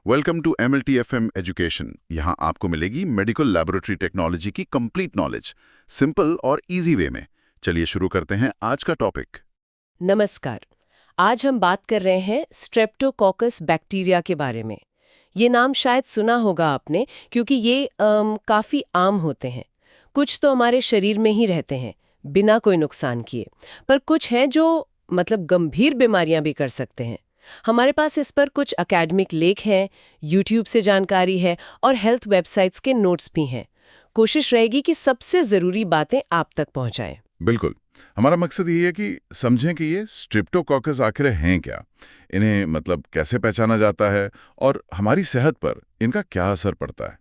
Welcome to MLTFM education. यहाँ आपको मिलेगी मेडिकल लैबोरेटरी टेक्नोलॉजी की कंप्लीट नॉलेज, सिंपल और इजी वे में। चलिए शुरू करते हैं आज का टॉपिक। नमस्कार। आज हम बात कर रहे हैं स्ट्रेप्टोकोकस बैक्टीरिया के बारे में। ये नाम शायद सुना होगा आपने, क्योंकि ये काफ़ी आम होते हैं। कुछ तो हमारे शरीर में ही रहते हैं बिना कोई नुकसान किए, पर कुछ हैं जो गंभीर बीमारियां भी कर सकते हैं। हमारे पास इस पर कुछ एकेडमिक लेख हैं, यूट्यूब से जानकारी है और हेल्थ वेबसाइट्स के नोट्स भी हैं। कोशिश रहेगी कि सबसे ज़रूरी बातें आप तक पहुंचाएं। बिल्कुल, हमारा मकसद ये है कि समझें कि ये स्ट्रेप्टोकोकस आखिर हैं क्या, इन्हें कैसे पहचाना जाता है और हमारी सेहत पर इनका क्या असर पड़ता है,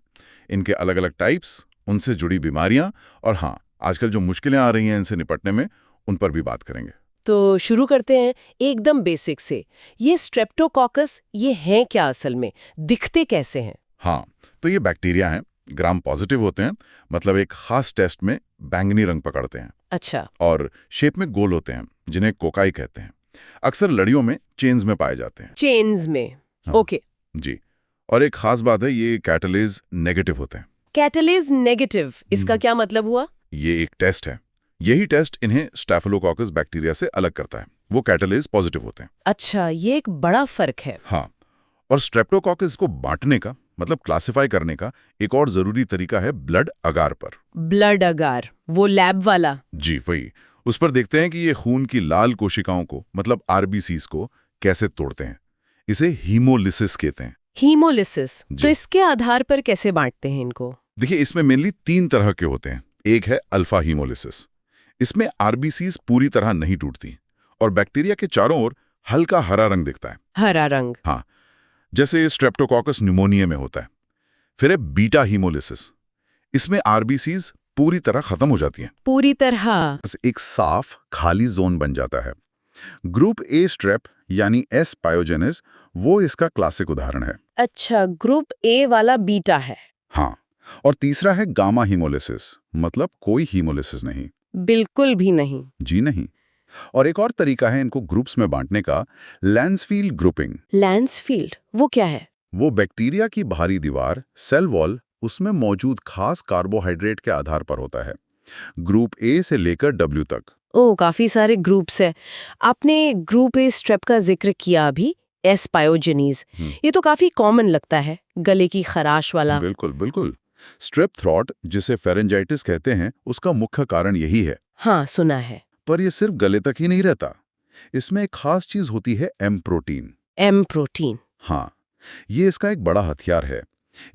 इनके अलग अलग टाइप्स, उनसे जुड़ी बीमारियां और हाँ, आजकल जो मुश्किलें आ रही हैं इनसे निपटने में, उन पर भी बात करेंगे। तो शुरू करते हैं एकदम बेसिक से। ये स्ट्रेप्टोकोकस ये हैं क्या, असल में दिखते कैसे हैं? हाँ, तो ये बैक्टीरिया हैं, ग्राम पॉजिटिव होते हैं, एक खास टेस्ट में बैंगनी रंग पकड़ते हैं। अच्छा। और शेप में गोल होते हैं, जिन्हें कोकाई कहते हैं। अक्सर लड़ियों में, चेन्स में पाए जाते हैं। चेन्स में? हाँ, ओके। जी। और एक खास बात है, ये कैटालेज नेगेटिव होते हैं। कैटालेज नेगेटिव, इसका क्या मतलब हुआ? ये एक टेस्ट है। यही टेस्ट इन्हें स्टैफिलोकोकस बैक्टीरिया से अलग करता है। वो कैटालेज पॉजिटिव होते हैं। अच्छा, ये एक बड़ा फर्क है। हाँ, और स्ट्रेप्टोकोकस को बांटने का, क्लासिफाई करने का एक और जरूरी तरीका है ब्लड अगार पर। ब्लड अगार, वो लैब वाला? जी वही। उस पर देखते हैं कि ये खून की लाल कोशिकाओं को, आरबीसीज को कैसे तोड़ते हैं। इसे हीमोलिसिस कहते हैं। हीमोलिसिस? तो इसके आधार पर कैसे बांटते हैं इनको? देखिए, इसमें मेनली 3 तरह के होते हैं। एक है अल्फा हीमोलिसिस। इसमें आरबीसीज पूरी तरह नहीं टूटती और बैक्टीरिया के चारों ओर हल्का हरा रंग दिखता है। हरा रंग? हाँ, जैसे स्ट्रेप्टोकोकस न्यूमोनिया में होता है। फिर है बीटा हीमोलिसिस। इसमें आरबीसीज पूरी तरह खत्म हो जाती हैं। पूरी तरह? एक साफ खाली जोन बन जाता है। ग्रुप ए स्ट्रेप यानी एस पायोजेनेस, वो इसका क्लासिक उदाहरण है। अच्छा, ग्रुप ए वाला बीटा है? हाँ, और तीसरा है गामा हीमोलिसिस, कोई हीमोलिसिस नहीं। बिल्कुल भी नहीं? जी नहीं। और एक और तरीका है इनको ग्रुप्स में बांटने का, लैंसफील्ड ग्रुपिंग। लैंसफील्ड वो क्या है? वो बैक्टीरिया की बाहरी दीवार, सेल वॉल, उसमें मौजूद खास कार्बोहाइड्रेट के आधार पर होता है, ग्रुप ए से लेकर डब्ल्यू तक। ओह, काफी सारे ग्रुप्स हैं। आपने ग्रुप ए स्ट्रेप का जिक्र किया अभी, एस पायोजेनीज। ये तो काफी कॉमन लगता है, गले की खराश वाला। बिल्कुल बिल्कुल। स्ट्रेप थ्रॉट, जिसे फेरेंजाइटिस कहते हैं, उसका मुख्य कारण यही है। हाँ, सुना है। पर ये सिर्फ गले तक ही नहीं रहता। इसमें एक खास चीज होती है, एम प्रोटीन। M protein? हाँ, ये इसका एक बड़ा हथियार है।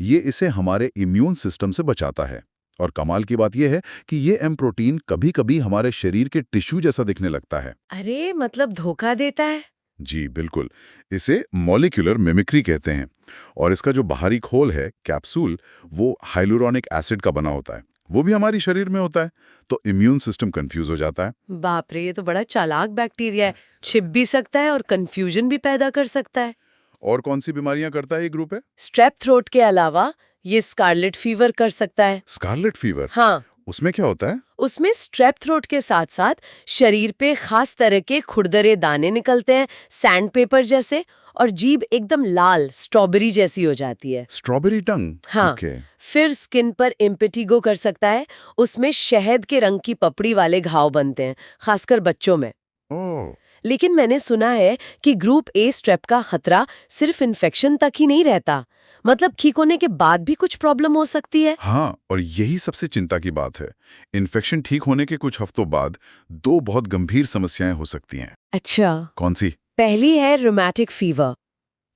ये इसे हमारे इम्यून सिस्टम से बचाता है। और कमाल की बात यह है कि ये एम प्रोटीन कभी-कभी हमारे शरीर के टिश्यू जैसा दिखने लगता है। अरे, धोखा देता है? जी बिल्कुल। इसे मॉलिक्यूलर मिमिक्री कहते हैं। और इसका जो बाहरी खोल है, कैप्सूल, वो हाइलुरोनिक एसिड का बना होता है। वो भी हमारी शरीर में होता है, तो इम्यून सिस्टम कंफ्यूज हो जाता है। बाप रे, ये तो बड़ा चालाक बैक्टीरिया है। छिप भी सकता है और कंफ्यूजन भी पैदा कर सकता है। और कौन सी बीमारियां करता है ये ग्रुप है? स्ट्रेप थ्रोट के अलावा ये स्कारलेट फीवर कर सकता है। Scarlet fever? हाँ। उसमें क्या होता है? उसमें स्ट्रेप थ्रोट के साथ साथ शरीर पे खास तरह के खुरदरे दाने निकलते हैं, सैंड पेपर जैसे, और जीभ एकदम लाल स्ट्रॉबेरी जैसी हो जाती है। स्ट्रॉबेरी टंग? हाँ। फिर स्किन पर इम्पेटिगो कर सकता है। उसमें शहद के रंग की पपड़ी वाले घाव बनते हैं, खासकर बच्चों में। ओह। लेकिन मैंने सुना है कि ग्रुप ए स्ट्रेप का खतरा सिर्फ इन्फेक्शन तक ही नहीं रहता, ठीक होने के बाद भी कुछ प्रॉब्लम हो सकती है। हाँ, और यही सबसे चिंता की बात है। इन्फेक्शन ठीक होने के कुछ हफ्तों बाद 2 बहुत गंभीर समस्याएं हो सकती हैं। अच्छा। कौन सी? पहली है रूमेटिक फीवर।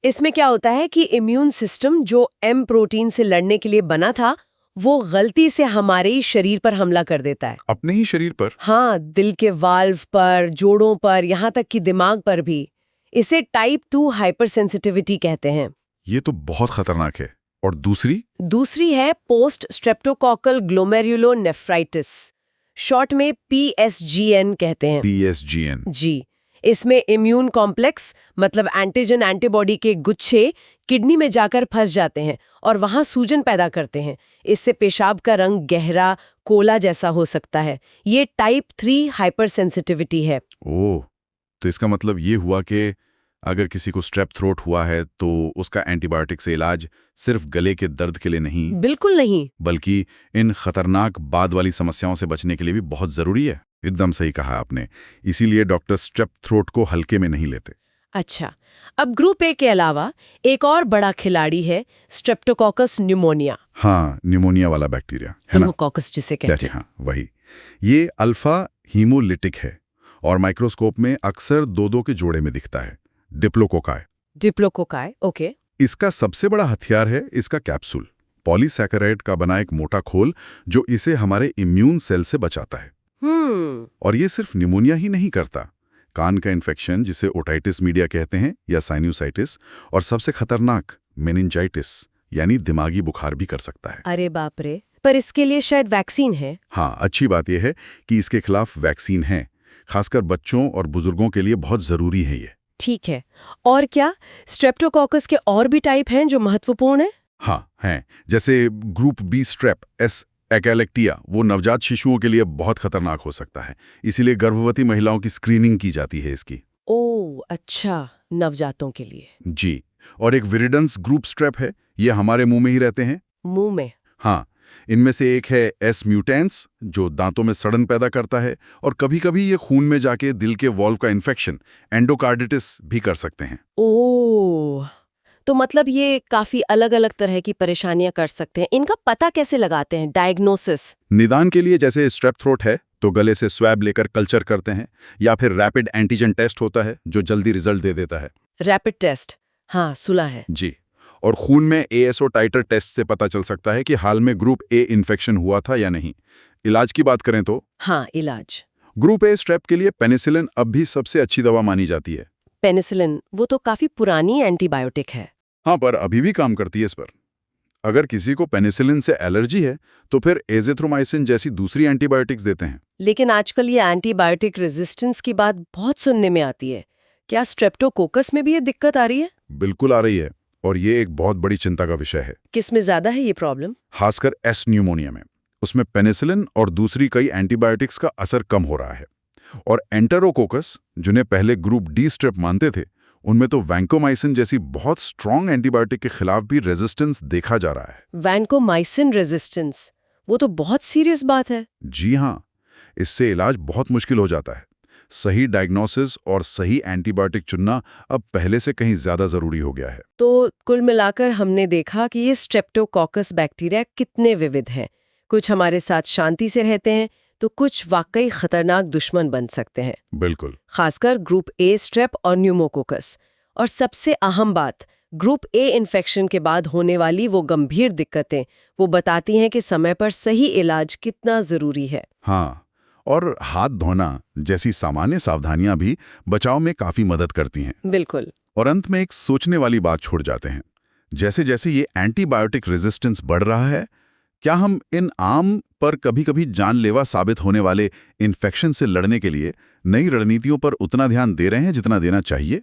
इसमें क्या होता है कि इम्यून सिस्टम जो एम प्रोटीन से लड़ने के लिए बना था, वो गलती से हमारे ही शरीर पर हमला कर देता है। अपने ही शरीर पर? हाँ, दिल के वाल्व पर, जोड़ों पर, यहाँ तक कि दिमाग पर भी। इसे टाइप 2 हाइपरसेंसिटिविटी कहते हैं। ये तो बहुत खतरनाक है। और दूसरी? दूसरी है पोस्ट स्ट्रेप्टोकोकल ग्लोमेरुलोनेफ्राइटिस, शॉर्ट में PSGN कहते हैं। PSGN? जी। इसमें इम्यून कॉम्प्लेक्स, एंटीजन एंटीबॉडी के गुच्छे किडनी में जाकर फंस जाते हैं और वहां सूजन पैदा करते हैं। इससे पेशाब का रंग गहरा कोला जैसा हो सकता है। ये टाइप 3 हाइपरसेंसिटिविटी है। ओह, तो इसका मतलब ये हुआ कि अगर किसी को स्ट्रेप थ्रोट हुआ है तो उसका एंटीबायोटिक से इलाज सिर्फ गले के दर्द के लिए नहीं, बिल्कुल नहीं, बल्कि इन खतरनाक बाद वाली समस्याओं से बचने के लिए भी बहुत जरूरी है। एकदम सही कहा आपने। इसीलिए डॉक्टर स्ट्रेप थ्रोट को हल्के में नहीं लेते। अच्छा, अब ग्रुप ए के अलावा एक और बड़ा खिलाड़ी है स्ट्रेप्टोकोकस न्यूमोनिया, हाँ, न्यूमोनिया वाला बैक्टीरिया है ना, न्यूमोकोकस जिसे कहते हैं। हाँ वही। ये अल्फा हीमोलिटिक है और माइक्रोस्कोप में अक्सर दो के जोड़े में दिखता है, डिप्लोकोकाई। Diplococci, okay. इसका सबसे बड़ा हथियार है इसका कैप्सूल, पॉलीसैकेराइड का बना एक मोटा खोल जो इसे हमारे इम्यून सेल से बचाता है। और ये सिर्फ निमोनिया ही नहीं करता, कान का इन्फेक्शन जिसे ओटाइटिस मीडिया कहते हैं या साइनोसाइटिस, और सबसे खतरनाक मेनिंजाइटिस यानी दिमागी बुखार भी कर सकता है। अरे बाप रे, पर इसके लिए शायद वैक्सीन है। हाँ, अच्छी बात यह है कि इसके खिलाफ वैक्सीन है, खासकर बच्चों और बुजुर्गों के लिए बहुत जरूरी है ये। ठीक है, और क्या स्ट्रेप्टोकोकस के और भी टाइप हैं जो महत्वपूर्ण हैं? हाँ हैं, जैसे ग्रुप बी स्ट्रेप एस एकैलेक्टिया, वो नवजात शिशुओं के लिए बहुत खतरनाक हो सकता है, इसीलिए गर्भवती महिलाओं की स्क्रीनिंग की जाती है इसकी। ओह अच्छा, नवजातों के लिए। जी, और एक विरिडेंस ग्रुप स्ट्रेप है, ये हमारे मुंह में ही रहते हैं। मुंह में? हाँ, इनमें से एक है एस म्यूटेंस जो दांतों में सड़न पैदा करता है, और कभी-कभी ये खून में जाके दिल के वॉल्व का इन्फेक्शन एंडोकार्डिटिस भी कर सकते हैं। ओह, तो मतलब ये काफी अलग-अलग तरह की परेशानियां कर सकते हैं। इनका पता कैसे लगाते हैं, डायग्नोसिस? निदान के लिए जैसे स्ट्रेप थ्रोट है तो गले से स्वैब लेकर कल्चर करते हैं, या फिर रैपिड एंटीजन टेस्ट होता है जो जल्दी रिजल्ट दे देता है। रैपिड टेस्ट, हाँ सुना है। जी, और खून में एएसओ टाइटर टेस्ट से पता चल सकता है कि हाल में ग्रुप ए इन्फेक्शन हुआ था या नहीं। इलाज की बात करें तो हाँ, इलाज। ग्रुप ए स्ट्रेप के लिए पेनिसिलिन अब भी सबसे अच्छी दवा मानी जाती है। पेनिसिलिन, वो तो काफी पुरानी एंटीबायोटिक है। हाँ, पर अभी भी काम करती है इस पर। अगर किसी को पेनिसिलिन से एलर्जी है तो फिर एजिथ्रोमाइसिन जैसी दूसरी एंटीबायोटिक्स देते हैं। लेकिन आजकल ये एंटीबायोटिक रेजिस्टेंस की बात बहुत सुनने में आती है। क्या स्ट्रेप्टोकोकस में भी ये दिक्कत आ रही है? बिल्कुल आ रही है, और ये एक बहुत बड़ी चिंता का विषय है। किसमें ज्यादा है ये प्रॉब्लम? खासकर एस न्यूमोनिया में। उसमें पेनिसिलिन और दूसरी कई एंटीबायोटिक्स का असर कम हो रहा है, और एंटेरोकोकस जिन्हें पहले ग्रुप डी स्ट्रेप मानते थे, उनमें तो वैंकोमाइसिन जैसी बहुत स्ट्रॉन्ग एंटीबायोटिक के खिलाफ भी रेजिस्टेंस देखा जा रहा है। वैंकोमाइसिन रेजिस्टेंस, वो तो बहुत सीरियस बात है। जी हाँ, इससे इलाज बहुत मुश्किल हो जाता है। सही डायग्नोसिस और सही एंटीबायोटिक चुनना अब पहले से कहीं ज्यादा जरूरी हो गया है। तो कुल मिलाकर हमने देखा कि ये स्ट्रेप्टोकोकस बैक्टीरिया कितने विविध हैं। कुछ हमारे साथ शांति से रहते हैं तो कुछ वाकई खतरनाक दुश्मन बन सकते हैं। बिल्कुल, खासकर ग्रुप ए स्ट्रेप और न्यूमोकोकस। और सबसे अहम बात, ग्रुप ए इन्फेक्शन के बाद होने वाली वो गंभीर दिक्कतें, वो बताती हैं कि समय पर सही इलाज कितना जरूरी है। हाँ, और हाथ धोना जैसी सामान्य सावधानियां भी बचाव में काफी मदद करती हैं। बिल्कुल। और अंत में एक सोचने वाली बात छोड़ जाते हैं, जैसे जैसे ये एंटीबायोटिक रेजिस्टेंस बढ़ रहा है, क्या हम इन आम पर कभी-कभी जानलेवा साबित होने वाले इन्फेक्शन से लड़ने के लिए नई रणनीतियों पर उतना ध्यान दे रहे हैं जितना देना चाहिए?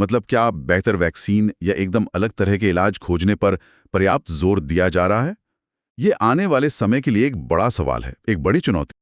मतलब क्या बेहतर वैक्सीन या एकदम अलग तरह के इलाज खोजने पर पर्याप्त जोर दिया जा रहा है? ये आने वाले समय के लिए एक बड़ा सवाल है, एक बड़ी चुनौती।